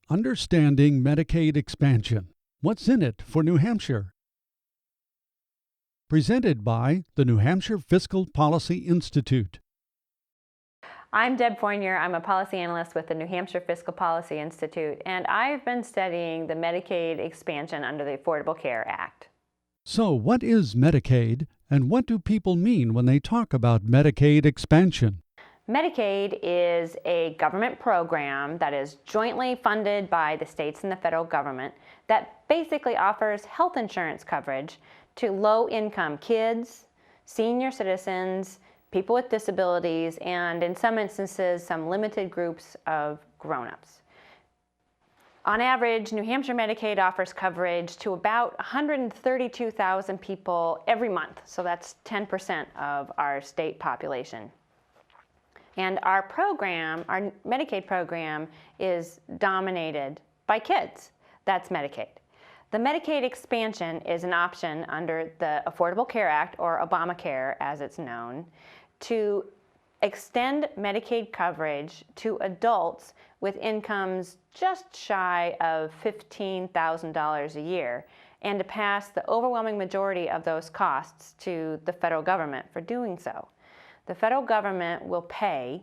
Understanding Medicaid Expansion. What's in it for New Hampshire? Presented by the New Hampshire Fiscal Policy Institute. I'm Deb Fournier. I'm a policy analyst with the New Hampshire Fiscal Policy Institute, and I've been studying the Medicaid expansion under the Affordable Care Act. So, what is Medicaid, and what do people mean when they talk about Medicaid expansion? Medicaid is a government program that is jointly funded by the states and the federal government that basically offers health insurance coverage to low-income kids, senior citizens, people with disabilities, and in some instances, some limited groups of grown-ups. On average, New Hampshire Medicaid offers coverage to about 132,000 people every month, so that's 10% of our state population. And our program, our Medicaid program, is dominated by kids. That's Medicaid. The Medicaid expansion is an option under the Affordable Care Act, or Obamacare as it's known, to extend Medicaid coverage to adults with incomes just shy of $15,000 a year, and to pass the overwhelming majority of those costs to the federal government for doing so. The federal government will pay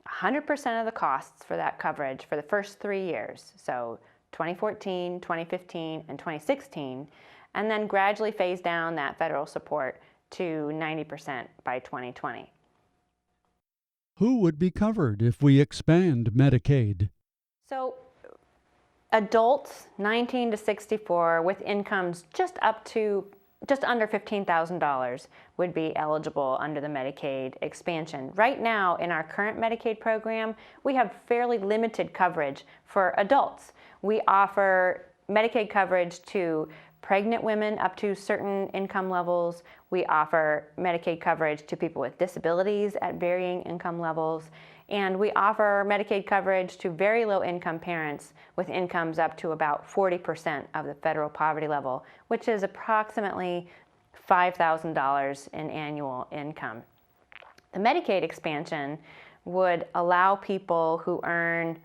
100% of the costs for that coverage for the first 3 years, so 2014, 2015, and 2016, and then gradually phase down that federal support to 90% by 2020. Who would be covered if we expand Medicaid? So adults 19 to 64 with incomes just under $15,000 would be eligible under the Medicaid expansion. Right now, in our current Medicaid program, we have fairly limited coverage for adults. We offer Medicaid coverage to pregnant women up to certain income levels. We offer Medicaid coverage to people with disabilities at varying income levels. And we offer Medicaid coverage to very low-income parents with incomes up to about 40% of the federal poverty level, which is approximately $5,000 in annual income. The Medicaid expansion would allow people who earn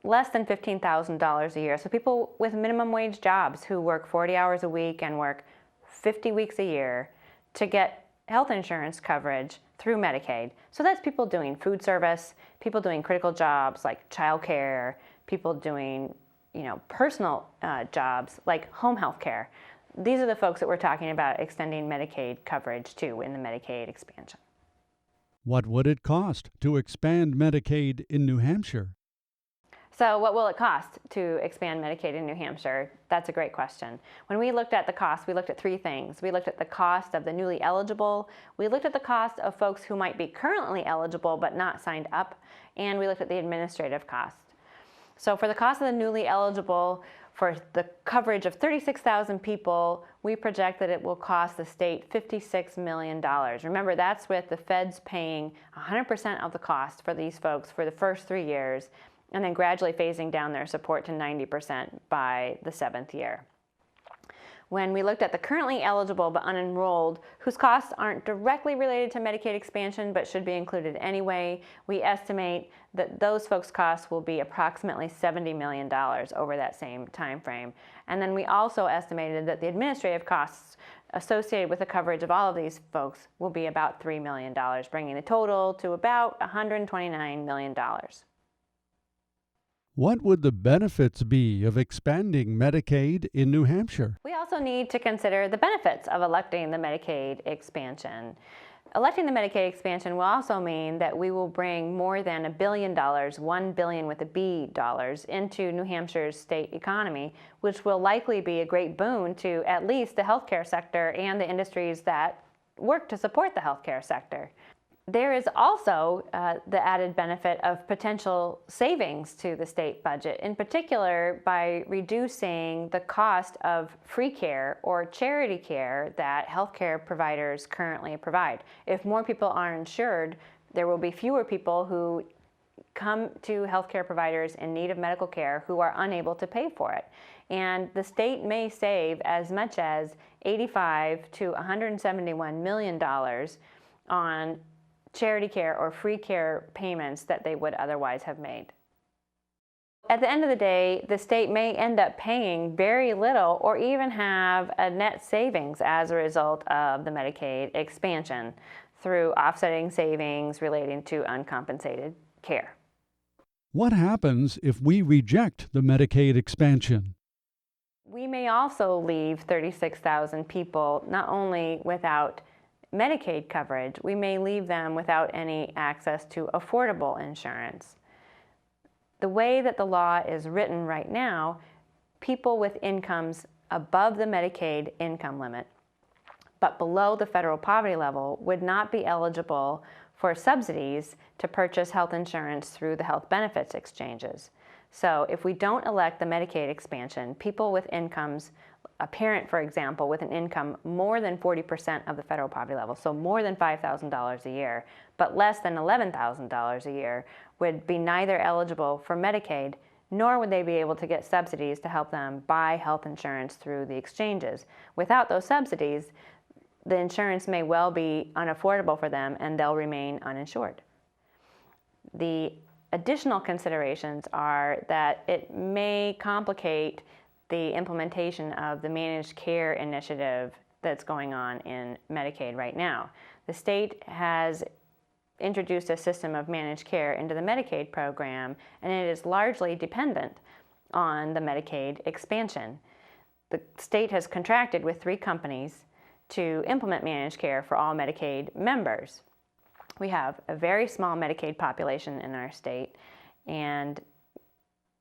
less than $15,000 a year, so people with minimum wage jobs who work 40 hours a week and work 50 weeks a year, to get health insurance coverage through Medicaid. So that's people doing food service, people doing critical jobs like childcare, people doing personal jobs like home health care. These are the folks that we're talking about extending Medicaid coverage to in the Medicaid expansion. What would it cost to expand Medicaid in New Hampshire? So what will it cost to expand Medicaid in New Hampshire? That's a great question. When we looked at the cost, we looked at three things. We looked at the cost of the newly eligible, we looked at the cost of folks who might be currently eligible but not signed up, and we looked at the administrative cost. So for the cost of the newly eligible, for the coverage of 36,000 people, we project that it will cost the state $56 million. Remember, that's with the feds paying 100% of the cost for these folks for the first 3 years, and then gradually phasing down their support to 90% by the 7th year. When we looked at the currently eligible but unenrolled, whose costs aren't directly related to Medicaid expansion but should be included anyway, we estimate that those folks' costs will be approximately $70 million over that same time frame. And then we also estimated that the administrative costs associated with the coverage of all of these folks will be about $3 million, bringing the total to about $129 million. What would the benefits be of expanding Medicaid in New Hampshire? We also need to consider the benefits of electing the Medicaid expansion. Electing the Medicaid expansion will also mean that we will bring more than $1 billion, $1 billion with a B dollars, into New Hampshire's state economy, which will likely be a great boon to at least the healthcare sector and the industries that work to support the healthcare sector. There is also the added benefit of potential savings to the state budget, in particular by reducing the cost of free care or charity care that healthcare providers currently provide. If more people are insured, there will be fewer people who come to healthcare providers in need of medical care who are unable to pay for it. And the state may save as much as $85 to $171 million on charity care or free care payments that they would otherwise have made. At the end of the day, the state may end up paying very little or even have a net savings as a result of the Medicaid expansion through offsetting savings relating to uncompensated care. What happens if we reject the Medicaid expansion? We may also leave 36,000 people not only without Medicaid coverage, we may leave them without any access to affordable insurance. The way that the law is written right now, people with incomes above the Medicaid income limit but below the federal poverty level would not be eligible for subsidies to purchase health insurance through the health benefits exchanges. So if we don't elect the Medicaid expansion, people with incomes, a parent, for example, with an income more than 40% of the federal poverty level, so more than $5,000 a year, but less than $11,000 a year, would be neither eligible for Medicaid, nor would they be able to get subsidies to help them buy health insurance through the exchanges. Without those subsidies, the insurance may well be unaffordable for them and they'll remain uninsured. The additional considerations are that it may complicate the implementation of the managed care initiative that's going on in Medicaid right now. The state has introduced a system of managed care into the Medicaid program, and it is largely dependent on the Medicaid expansion. The state has contracted with 3 companies to implement managed care for all Medicaid members. We have a very small Medicaid population in our state, and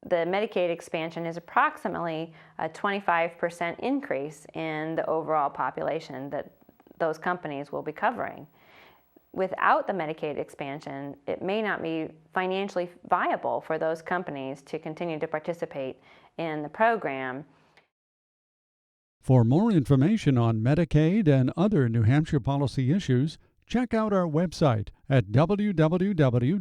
the Medicaid expansion is approximately a 25% increase in the overall population that those companies will be covering. Without the Medicaid expansion, it may not be financially viable for those companies to continue to participate in the program. For more information on Medicaid and other New Hampshire policy issues, check out our website at www.nhfpi.org.